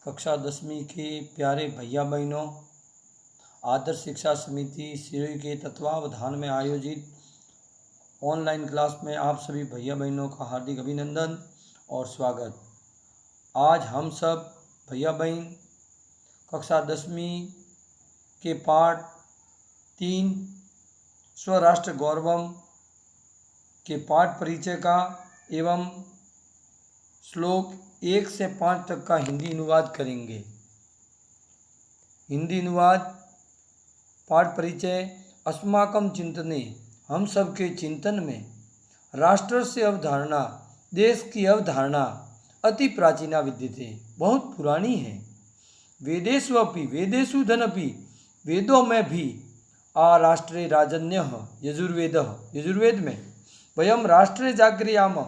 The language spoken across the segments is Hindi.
कक्षा 10वीं के प्यारे भैया बहनों, आदर्श शिक्षा समिति सिरोही के तत्वावधान में आयोजित ऑनलाइन क्लास में आप सभी भैया बहनों का हार्दिक अभिनंदन और स्वागत। आज हम सब भैया बहन कक्षा 10वीं के पाठ 3 स्वराष्ट्र गौरवम के पाठ परिचय का एवं श्लोक 1 से 5 तक का हिंदी अनुवाद करेंगे। हिंदी अनुवाद। पाठ परिचय। अस्माकं चिंतने, हम सब के चिंतन में, राष्ट्र से अवधारणा, देश की अवधारणा अति प्राचीना विद्यते, बहुत पुरानी है। वेदेषु अपि, वेदेषु धनपि, वेदों में भी, आ राष्ट्रे राजन्यः, यजुर्वेदः, यजुर्वेद में, वयम राष्ट्रे जागृयाम,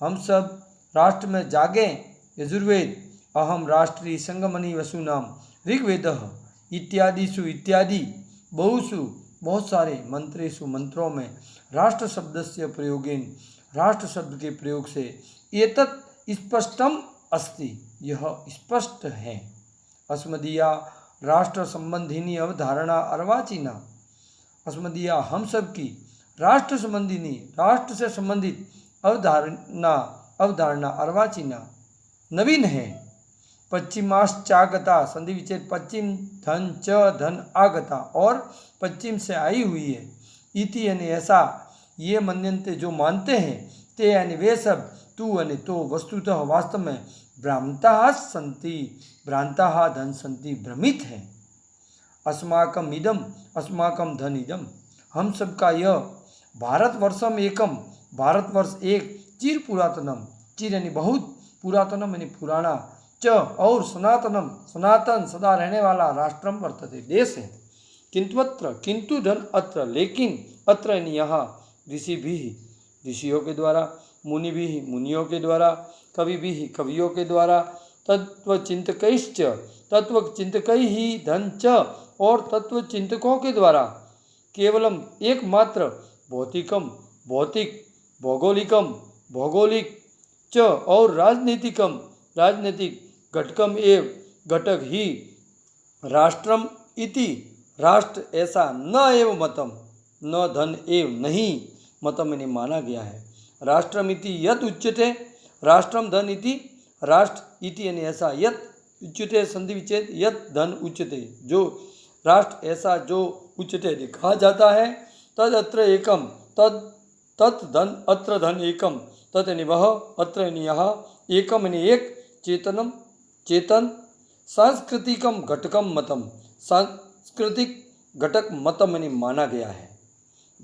हम सब राष्ट्र में जागें, यजुर्वेद, अहम राष्ट्रीय संगमनी वसुनाम, ऋग्वेदः, इत्यादिषु इत्यादि, बहुषु बहुत सारे, मंत्रेषु मंत्रों में, राष्ट्र शब्दस्य प्रयोगेन, राष्ट्र शब्द के प्रयोग से, एतत् स्पष्टम अस्ति, यह स्पष्ट है। अस्मदीया राष्ट्र संबंधिनी अवधारणा अर्वाचीना, अस्मदीया हम सब की राष्ट्र संबंधिनी, राष्ट्र से संबंधित अवधारणा अर्वाचीना नवीन है। पश्चिमाश्चागता, संधि विच्छेद, पश्चिम धन च धन आगता, और पश्चिम से आई हुई है। इति यानी ऐसा, ये मन्यन्ते जो मानते हैं, ते यानी वे सब, तू यानी तो, वस्तुतः वास्तव में, भ्रांताः सन्ति, भ्रांताः धन सन्ति, भ्रमित है। अस्माकम इदम, अस्माकम धन इदम, हम सबका यह, भारतवर्षम एकम, भारतवर्ष एक, चिर पुरातनम, चिर यानी बहुत, पुरातनम यानी पुराना, च और सनातनम, सनातन सदा रहने वाला, राष्ट्रम वर्तते, देश है। किंतुअत्र, किंतु धन अत्र, लेकिन, अत्र यानी यहाँ, ऋषि भी, ऋषियों के द्वारा, मुनि भी, मुनियों के द्वारा, कवि भी, कवियों के द्वारा, तत्वचिंतकैश्च, तत्वचिंतकै ही धन च, और तत्वचिंतकों के द्वारा, केवलम एकमात्र, भौतिकम भौतिक, भौगोलिकम भौगोलिक, च और राजनीतिकम राजनीतिक, घटकम एव घटक ही, राष्ट्रम इति, राष्ट्र ऐसा, न एव मतम, न धन एव नहीं, मतम यानी माना गया है। राष्ट्रम इति यत उच्यते, राष्ट्रम धन इति, राष्ट्र इति यानी ऐसा, यत उच्यते, संधि विच्छेद, यत धन उच्यते, जो राष्ट्र ऐसा जो उच्यते कहा जाता है। तद अत्र एकम, तद तत् धन अत्र धन एकम, तत् यानी वह, अत्र यानी यहाँ, एकम यानी एक, चेतनम चेतन, सांस्कृतिकम घटकम मतम, सांस्कृतिक घटक मतम यानी माना गया है।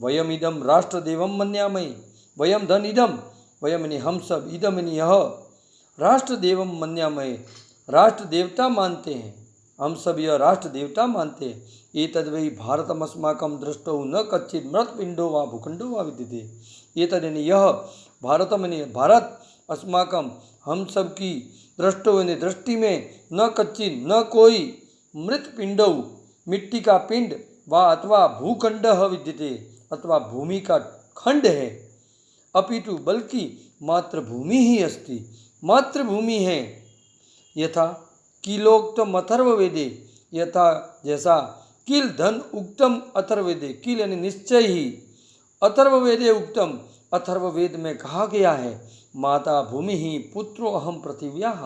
वयम इदम राष्ट्रदेवम मन्यामहि, वयम धन इदम, वयम यानी हम सब, इदम यानी यह, राष्ट्रदेवम मन्यामहि, राष्ट्र देवता मानते हैं, हम सब यह राष्ट्र देवता मानते हैं। एतद् वै भारतमस्माकं दृष्टौ न कच्चित् मृत्पिंडो वा भूखंडो वा विद्यते। एतद् यानी यह, भारतम यानी भारत, अस्माकं हम सब की, दृष्टो यानी दृष्टि में, न कच्चित् न कोई, मृत्पिंडौ मिट्टी का पिंड, वा अथवा भूखंडः विद्यते, अथवा भूमि का खंड है, अपितु बल्कि मात्र भूमि ही अस्ति, मात्र भूमि है। यथा किलोक्तम अथर्ववेदे, यथा जैसा, किल धन उक्तम अथर्ववेदे, किल यानी निश्चय ही, अथर्ववेदे उक्तम, अथर्ववेद में कहा गया है, माता भूमि ही पुत्रो अहम पृथिव्याः,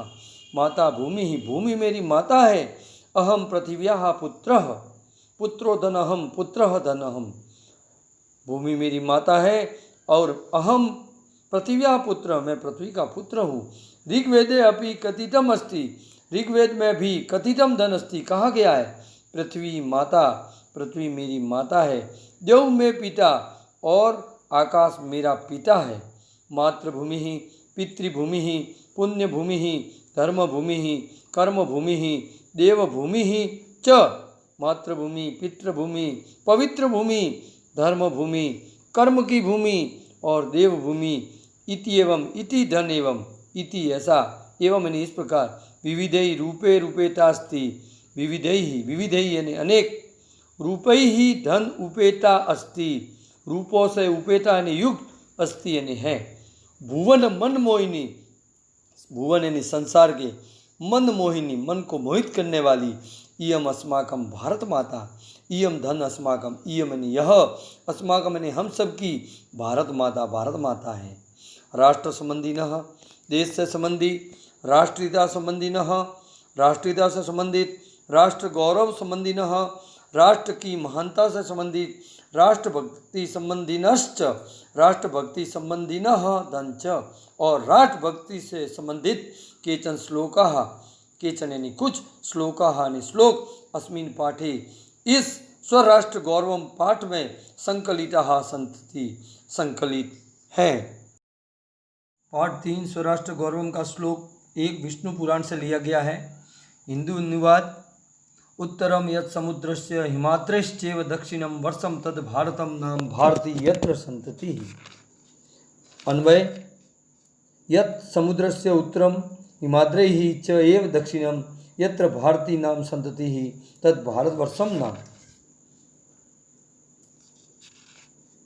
माता भूमि ही, भूमि मेरी माता है, अहम पृथिव्याः पुत्रः, पुत्रो धन अहम, पुत्रः धन अहम, भूमि मेरी माता है और अहम पृथिव्याः पुत्र, मैं पृथ्वी का पुत्र हूँ। ऋग्वेदे अपि कथितम अस्ति, ऋग्वेद में भी कथितम धन अस्ति, कहा गया है, पृथ्वी माता, पृथ्वी मेरी माता है, देव में पिता, और आकाश मेरा पिता है। मातृभूमि ही, पितृभूमि ही, पुण्य भूमि ही, धर्म भूमि ही, कर्म भूमि ही, देव भूमि ही च, मातृभूमि, पितृभूमि, पवित्र भूमि, धर्म भूमि, कर्म की भूमि और देव भूमि, इति एवं, इति धन एवं, इति ऐसा, एवं यानी इस प्रकार, विविधै रूपे रूपेतास्ति, विविधै ही, विविधै यानी अनेक, रूपै ही धन उपेता अस्ति, रूपों से उपेता यानी युक्त, अस्ति यानी है। भुवन मन मोहिनी, भुवन यानी संसार के, मन मोहिनी, मन को मोहित करने वाली, इयम अस्माकम भारत माता, इयम धन अस्माकम, इयम यानी यह, अस्माकम यानी हम सब की, भारत माता है। राष्ट्र संबंधी न, देश से संबंधी, राष्ट्रीयता संबंधी न, राष्ट्रीयता से संबंधित, राष्ट्र गौरव संबंधी न, राष्ट्र की महानता से संबंधित, राष्ट्रभक्ति संबंधी नश्च, राष्ट्रभक्ति संबंधी न धनच, और राष्ट्रभक्ति से संबंधित केचन श्लोकाः, केचन यानी कुछ, श्लोकाः यानी श्लोक, अस्मिन् पाठे इस स्वराष्ट्र गौरवम पाठ में संकलिताः सन्ति, संकलित है। पाठ 3 स्वराष्ट्र गौरवम का श्लोक 1 विष्णु पुराण से लिया गया है। हिंदू अनुवाद, उत्तरम यत् समुद्रस्य हिमाद्रश्चैव दक्षिणम वर्षम तद भारतम नाम भारती यत्र संतति। अन्वय, यत् समुद्रस्य उत्तरम हिमाद्रैः च एव दक्षिणम यत्र भारती नाम संतति तद भारतवर्षम नाम।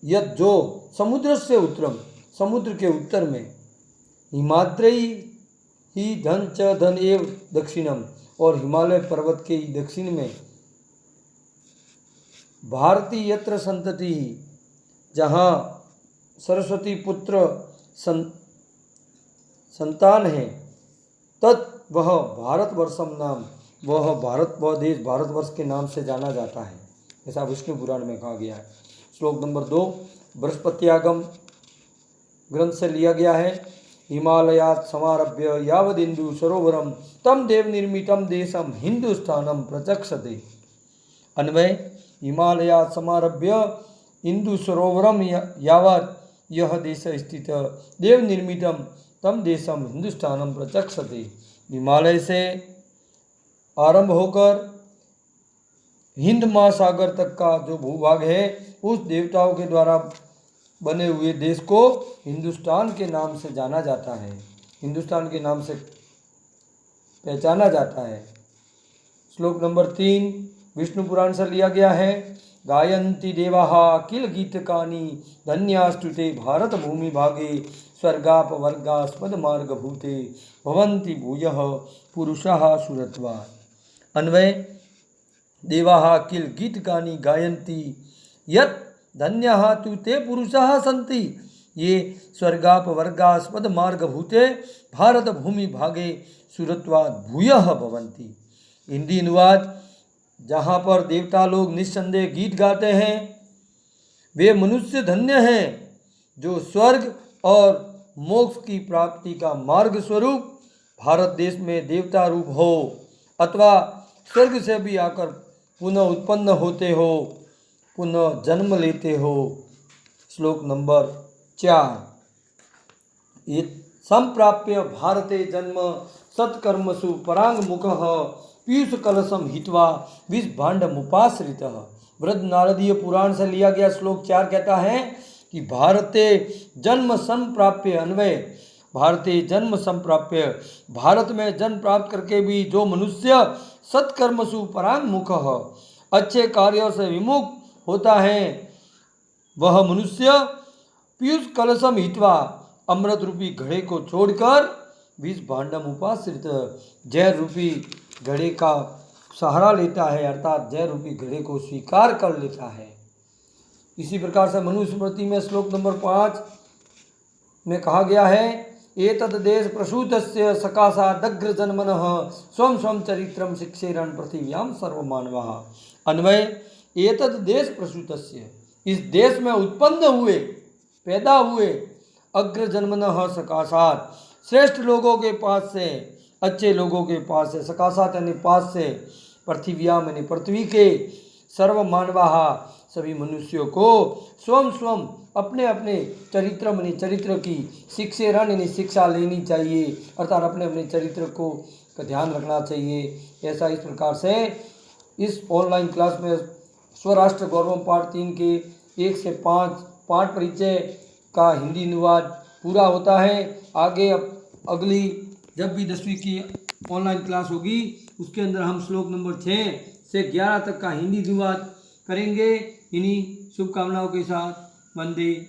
यत् जो समुद्र से उत्तरम, समुद्र के उत्तर में, हिमाद्रैः ही धन च धन एव दक्षिणम, और हिमालय पर्वत के दक्षिण में, भारती यत्र संतति, जहाँ सरस्वती पुत्र संतान है, तत् वह भारतवर्षम नाम, वह देश भारतवर्ष के नाम से जाना जाता है, ऐसा विष्णु पुराण में कहा गया है। श्लोक नंबर 2 बृहस्पत्यागम ग्रंथ से लिया गया है। हिमालयात् समारभ्य यावदिन्दु सरोवरम तम देव निर्मितम देशम हिंदुस्थानम प्रचक्षते। अन्वय, हिमालयात् समारभ्य इंदु सरोवरम यावत् यह देश स्थित देव निर्मितम तम देशम हिंदुस्थानम प्रचक्षते। हिमालय से आरंभ होकर हिंद महासागर तक का जो भूभाग है, उस देवताओं के द्वारा बने हुए देश को हिंदुस्तान के नाम से जाना जाता है, हिंदुस्तान के नाम से पहचाना जाता है। श्लोक नंबर 3 विष्णु पुराण से लिया गया है। गायन्ति देवाः किल गीतकानि धन्यास्तुते भारत भूमि भागे स्वर्गापवर्गास्पद मार्गभूते भवन्ति भूयः पुरुषाः सुरत्वात्। अन्वय, देवाः किल गीतकानि गायन्ति यत् धन्याः तु ते पुरुषाः सन्ति ये स्वर्गापवर्गास्पद मार्गभूते भारत भूमि भागे सुरत्वात् भूयः भवन्ति। हिंदी अनुवाद, जहाँ पर देवता लोग निस्संदेह गीत गाते हैं, वे मनुष्य धन्य हैं जो स्वर्ग और मोक्ष की प्राप्ति का मार्ग स्वरूप भारत देश में देवता रूप हो अथवा स्वर्ग से भी आकर पुनः उत्पन्न होते हो, पुनः जन्म लेते हो। श्लोक नंबर 4 ये संप्राप्य भारते जन्म सत्कर्मसु परांगमुखः पीयूष कलशम हित्वा विष भांड मुपाश्रितः। वृद्ध नारदीय पुराण से लिया गया श्लोक 4 कहता है कि भारते जन्म संप्राप्य, अन्वय, भारते जन्म संप्राप्य, भारत में जन्म प्राप्त करके भी जो मनुष्य सत्कर्मसु परांगमुखः, अच्छे कार्यों से विमुख होता है, वह मनुष्य पीयूष कलशम हित्वा, अमृत रूपी घड़े को छोड़कर विष भांडम उपाश्रित, जहर रूपी घड़े का सहारा लेता है, अर्थात जहर रूपी घड़े को स्वीकार कर लेता है। इसी प्रकार से मनुस्मृति में श्लोक नंबर 5 में कहा गया है, एतद् देश प्रसूतस्य सकाशादग्र जन्मनः स्वं स्वं चरित्रम शिक्षेरन् पृथिव्याम सर्वमानवाः। अन्वय, एतद् देश प्रसूतस्य, इस देश में उत्पन्न हुए, पैदा हुए, अग्र जन्मनः सकाशात, श्रेष्ठ लोगों के पास से, अच्छे लोगों के पास से, सकाशात यानी पास से, पृथिव्याम यानी पृथ्वी के, सर्वमानवाः सभी मनुष्यों को, स्वम स्वम अपने अपने चरित्र यानी चरित्र की शिक्षेरन् यानी शिक्षा लेनी चाहिए, अर्थात अपने अपने चरित्र को का ध्यान रखना चाहिए। ऐसा इस प्रकार से इस ऑनलाइन क्लास में स्वराष्ट्र गौरवम पाठ 3 के 1 से 5 पाठ परिचय का हिंदी अनुवाद पूरा होता है। आगे अगली जब भी 10वीं की ऑनलाइन क्लास होगी उसके अंदर हम श्लोक नंबर 6 से 11 तक का हिंदी अनुवाद करेंगे। इन्हीं शुभकामनाओं के साथ वंदे